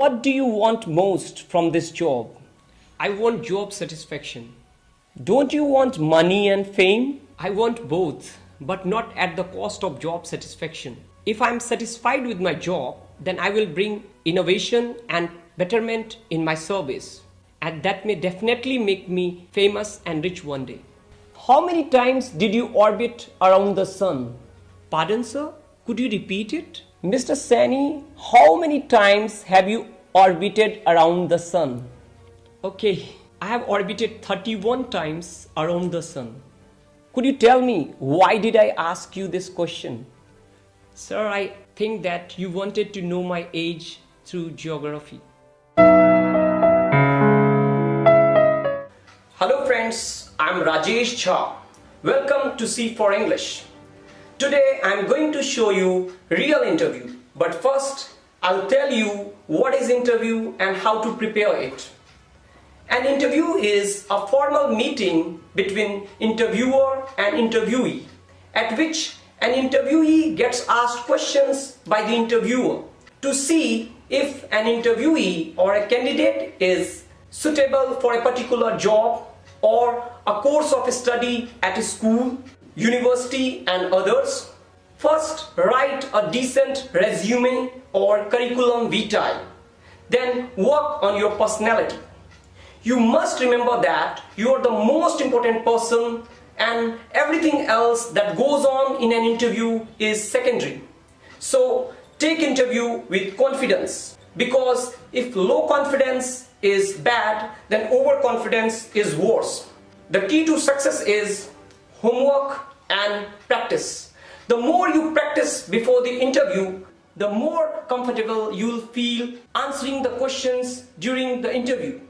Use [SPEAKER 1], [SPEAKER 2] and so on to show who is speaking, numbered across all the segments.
[SPEAKER 1] What do you want most from this job?
[SPEAKER 2] I want job satisfaction.
[SPEAKER 1] Don't you want money and fame?
[SPEAKER 2] I want both, but not at the cost of job satisfaction. If I am satisfied with my job, then I will bring innovation and betterment in my service. And that may definitely make me famous and rich one day.
[SPEAKER 1] How many times did you orbit around the sun?
[SPEAKER 2] Pardon, sir? Could you repeat it?
[SPEAKER 1] Mr. Sani, how many times have you orbited around the sun?
[SPEAKER 2] Okay, I have orbited 31 times around the sun.
[SPEAKER 1] Could you tell me why did I ask you this question?
[SPEAKER 2] Sir, I think that you wanted to know my age through geography.
[SPEAKER 1] Hello friends, I'm Rajesh Jha. Welcome to C for English. Today I'm going to show you real interview. But first, I'll tell you what is interview and how to prepare it. An interview is a formal meeting between interviewer and interviewee, at which an interviewee gets asked questions by the interviewer to see if an interviewee or a candidate is suitable for a particular job or a course of study at a school, university and others. First, write a decent resume or curriculum vitae. Then work on your personality. You must remember that you are the most important person and everything else that goes on in an interview is secondary. So take interview with confidence, because if low confidence is bad, then overconfidence is worse. The key to success is homework and practice. The more you practice before the interview, the more comfortable you'll feel answering the questions during the interview.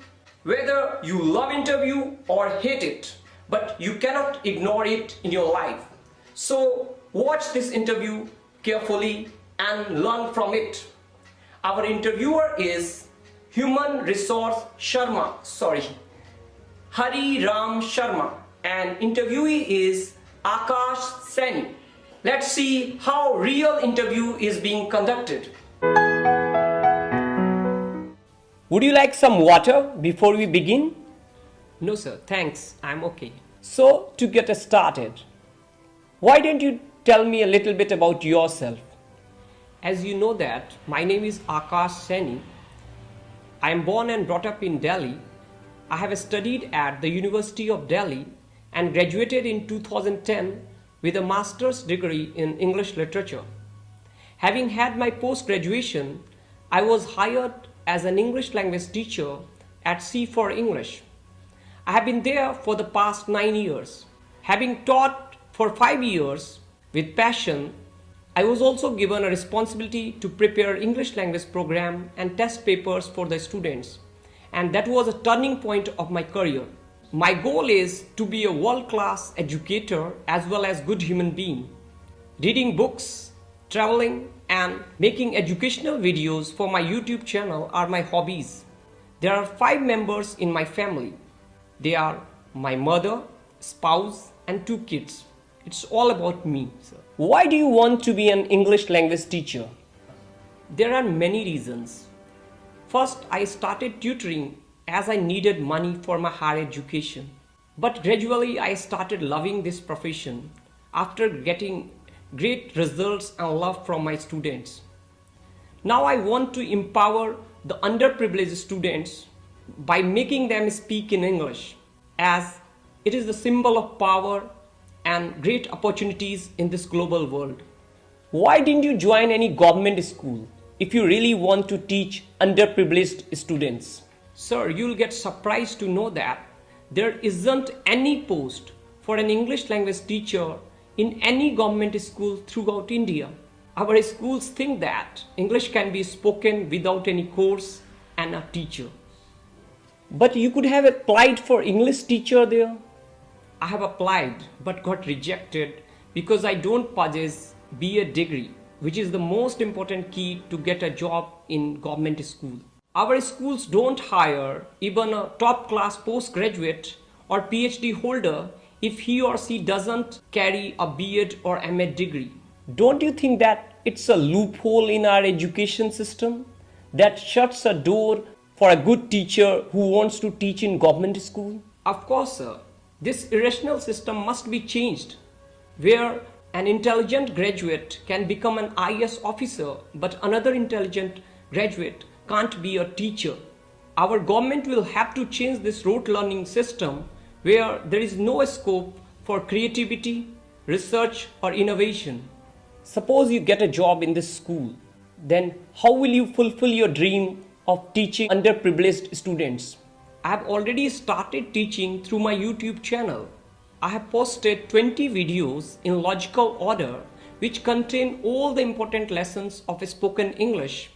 [SPEAKER 1] Whether you love interview or hate it, but you cannot ignore it in your life. So watch this interview carefully and learn from it. Our interviewer is Human Resource Hari Ram Sharma, and interviewee is Akash Sani. Let's see how real interview is being conducted. Would you like some water before we begin?
[SPEAKER 2] No sir, thanks, I'm okay.
[SPEAKER 1] So, to get us started, why don't you tell me a little bit about yourself?
[SPEAKER 2] As you know that, my name is Akash Sani. I am born and brought up in Delhi. I have studied at the University of Delhi and graduated in 2010 with a master's degree in English literature. Having had my post-graduation, I was hired as an English language teacher at C for English. I have been there for the past 9 years. Having taught for 5 years with passion, I was also given a responsibility to prepare English language program and test papers for the students. And that was a turning point of my career. My goal is to be a world-class educator as well as good human being. Reading books, traveling, and making educational videos for my YouTube channel are my hobbies. There are 5 members in my family. They are my mother, spouse, and 2 kids. It's all about me, sir.
[SPEAKER 1] Why do you want to be an English language teacher?
[SPEAKER 2] There are many reasons. First, I started tutoring as I needed money for my higher education. But gradually, I started loving this profession after getting great results and love from my students. Now I want to empower the underprivileged students by making them speak in English, as it is the symbol of power and great opportunities in this global world.
[SPEAKER 1] Why didn't you join any government school if you really want to teach underprivileged students?
[SPEAKER 2] Sir, you'll get surprised to know that there isn't any post for an English language teacher in any government school throughout India. Our schools think that English can be spoken without any course and a teacher.
[SPEAKER 1] But you could have applied for English teacher there.
[SPEAKER 2] I have applied but got rejected because I don't possess BA degree, which is the most important key to get a job in government school. Our schools don't hire even a top-class postgraduate or PhD holder if he or she doesn't carry a B.Ed or M.Ed degree.
[SPEAKER 1] Don't you think that it's a loophole in our education system
[SPEAKER 2] that shuts a door for a good teacher who wants to teach in government school? Of course, sir. This irrational system must be changed, where an intelligent graduate can become an IAS officer, but another intelligent graduate can't be a teacher. Our government will have to change this rote learning system where there is no scope for creativity, research, or innovation. Suppose you get a job in this school, then how will you fulfill your dream of teaching underprivileged students? I have already started teaching through my YouTube channel. I have posted 20 videos in logical order which contain all the important lessons of spoken English,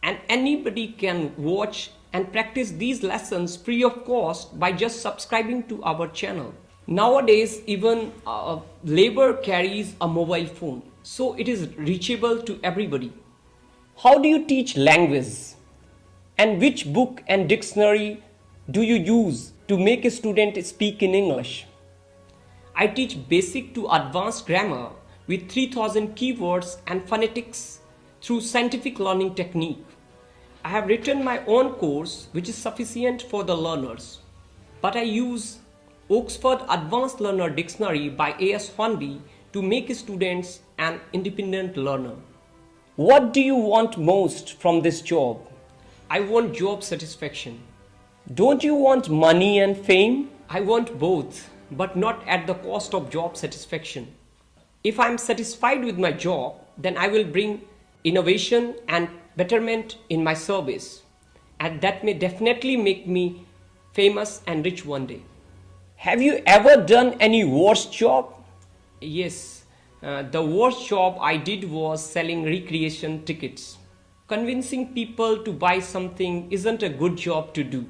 [SPEAKER 2] and anybody can watch and practice these lessons free of cost by just subscribing to our channel. Nowadays, even labor carries a mobile phone, so it is reachable to everybody. How do you teach language? And which book and dictionary do you use to make a student speak in English? I teach basic to advanced grammar with 3000 keywords and phonetics through scientific learning technique. I have written my own course which is sufficient for the learners, but I use Oxford Advanced Learner Dictionary by A.S. Hornby to make students an independent learner. What do you want most from this job? I want job satisfaction. Don't you want money and fame? I want both, but not at the cost of job satisfaction. If I am satisfied with my job, then I will bring innovation and betterment in my service, and that may definitely make me famous and rich one day. Have you ever done any worst job? Yes, the worst job I did was selling recreation tickets. Convincing people to buy something isn't a good job to do.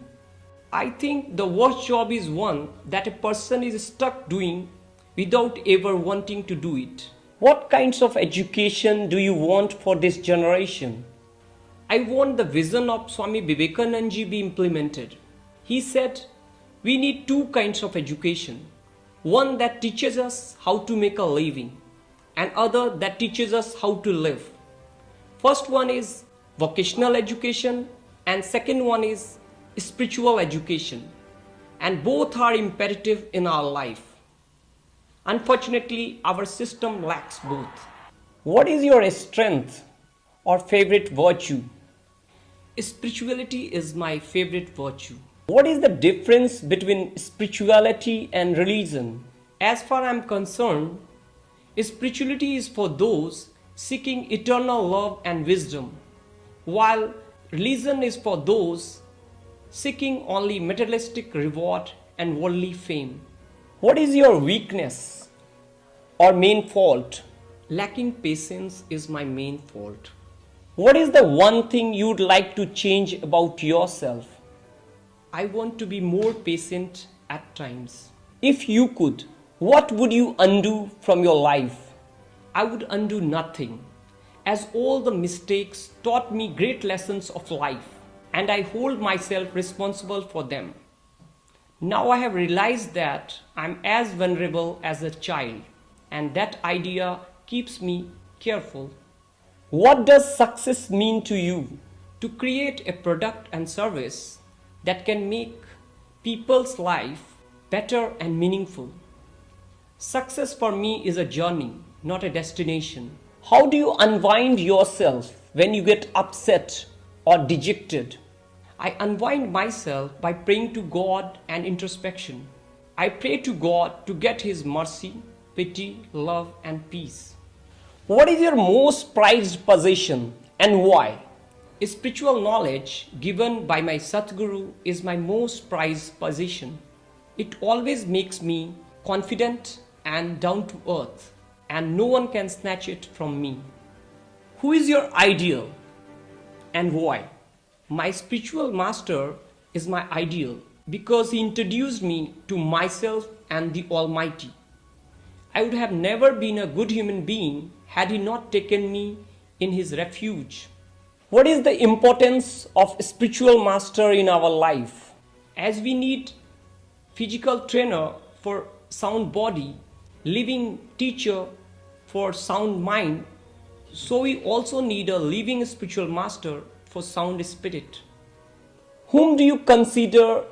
[SPEAKER 2] I think the worst job is one that a person is stuck doing without ever wanting to do it. What kinds of education do you want for this generation? I want the vision of Swami Vivekananda be implemented. He said, we need two kinds of education. One that teaches us how to make a living, and other that teaches us how to live. First one is vocational education, and second one is spiritual education, and both are imperative in our life. Unfortunately, our system lacks both. What is your strength or favorite virtue? Spirituality is my favorite virtue. What is the difference between spirituality and religion? As far as I am concerned, spirituality is for those seeking eternal love and wisdom, while religion is for those seeking only materialistic reward and worldly fame. What is your weakness or main fault? Lacking patience is my main fault. What is the one thing you'd like to change about yourself? I want to be more patient at times. If you could, what would you undo from your life? I would undo nothing, as all the mistakes taught me great lessons of life, and I hold myself responsible for them. Now I have realized that I am as vulnerable as a child, and that idea keeps me careful. What does success mean to you? To create a product and service that can make people's life better and meaningful. Success for me is a journey, not a destination. How do you unwind yourself when you get upset or dejected? I unwind myself by praying to God and introspection. I pray to God to get His mercy, pity, love, and peace. What is your most prized possession and why? Spiritual knowledge given by my Satguru is my most prized possession. It always makes me confident and down to earth, and no one can snatch it from me. Who is your ideal and why? My spiritual master is my ideal because he introduced me to myself and the Almighty. I would have never been a good human being had he not taken me in his refuge. What is the importance of a spiritual master in our life? As we need physical trainer for sound body, living teacher for sound mind, so we also need a living spiritual master for sound spirit.
[SPEAKER 1] Whom do you consider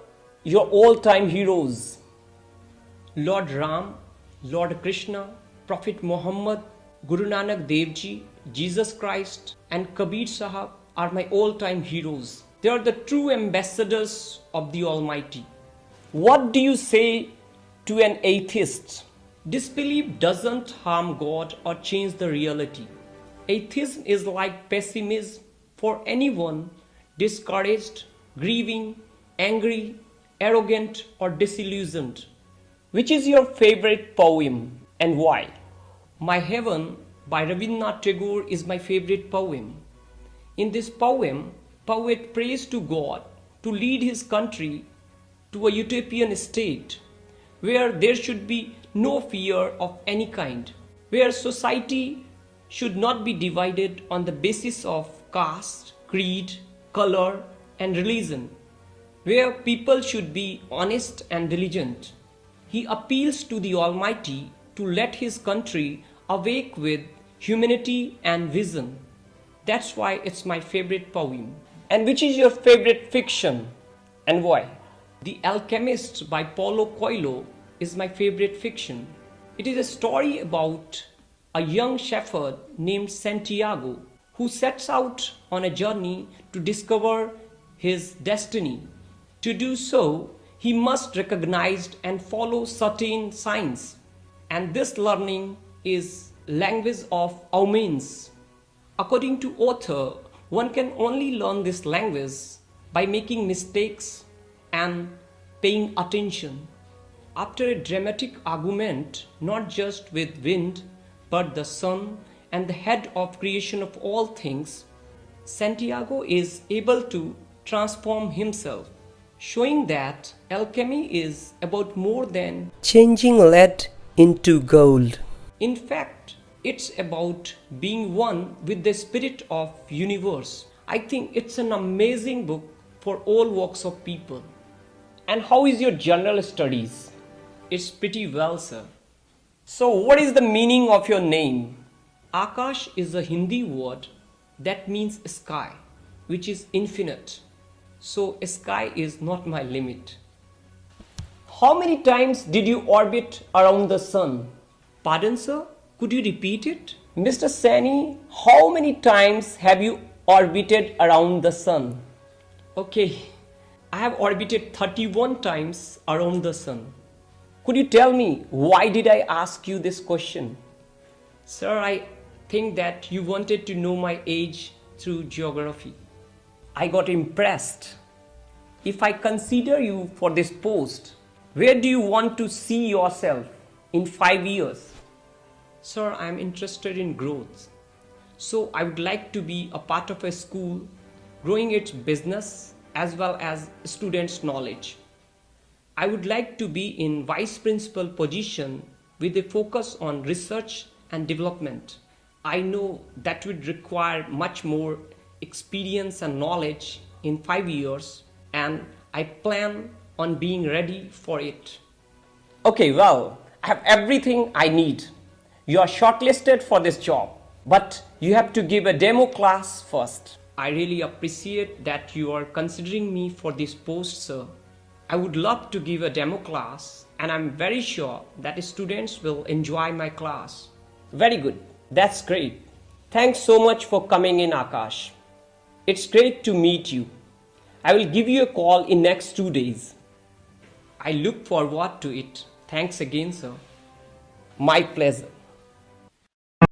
[SPEAKER 1] your all-time heroes?
[SPEAKER 2] Lord Ram, Lord Krishna, Prophet Muhammad, Guru Nanak Dev Ji, Jesus Christ, and Kabir Sahab are my all-time heroes. They are the true ambassadors of the Almighty.
[SPEAKER 1] What do you say to an atheist?
[SPEAKER 2] Disbelief doesn't harm God or change the reality. Atheism is like pessimism for anyone discouraged, grieving, angry, arrogant, or disillusioned.
[SPEAKER 1] Which is your favorite poem and why?
[SPEAKER 2] My Heaven by Rabindranath Tagore is my favorite poem. In this poem, poet prays to God to lead his country to a utopian state where there should be no fear of any kind, where society should not be divided on the basis of caste, creed, color, and religion, where people should be honest and diligent. He appeals to the Almighty to let his country awake with humanity and vision. That's why it's my favorite poem.
[SPEAKER 1] And which is your favorite fiction and why?
[SPEAKER 2] The Alchemist by Paulo Coelho is my favorite fiction. It is a story about a young shepherd named Santiago who sets out on a journey to discover his destiny. To do so, he must recognize and follow certain signs. And this learning is language of omens. According to author, one can only learn this language by making mistakes and paying attention. After a dramatic argument, not just with wind, but the sun and the head of creation of all things, Santiago is able to transform himself, showing that alchemy is about more than
[SPEAKER 1] changing lead into gold.
[SPEAKER 2] In fact, it's about being one with the spirit of universe. I think it's an amazing book for all walks of people.
[SPEAKER 1] And how is your general studies?
[SPEAKER 2] It's pretty well, sir.
[SPEAKER 1] So what is the meaning of your name?
[SPEAKER 2] Akash is a Hindi word that means sky, which is infinite. So sky is not my limit.
[SPEAKER 1] How many times did you orbit around the sun?
[SPEAKER 2] Pardon, sir? Could you repeat it?
[SPEAKER 1] Mr. Sani, how many times have you orbited around the sun?
[SPEAKER 2] Okay, I have orbited 31 times around the sun.
[SPEAKER 1] Could you tell me why did I ask you this question?
[SPEAKER 2] Sir, I think that you wanted to know my age through geography.
[SPEAKER 1] I got impressed. If I consider you for this post, where do you want to see yourself in 5 years?
[SPEAKER 2] Sir, I am interested in growth. So I would like to be a part of a school growing its business as well as students' knowledge. I would like to be in vice principal position with a focus on research and development. I know that would require much more experience and knowledge in 5 years, and I plan on being ready for it.
[SPEAKER 1] Okay, well, I have everything I need. You are shortlisted for this job, but you have to give a demo class first.
[SPEAKER 2] I really appreciate that you are considering me for this post, sir. I would love to give a demo class, and I'm very sure that students will enjoy my class.
[SPEAKER 1] Very good. That's great. Thanks so much for coming in, Akash. It's great to meet you. I will give you a call in next 2 days.
[SPEAKER 2] I look forward to it. Thanks again, sir.
[SPEAKER 1] My pleasure.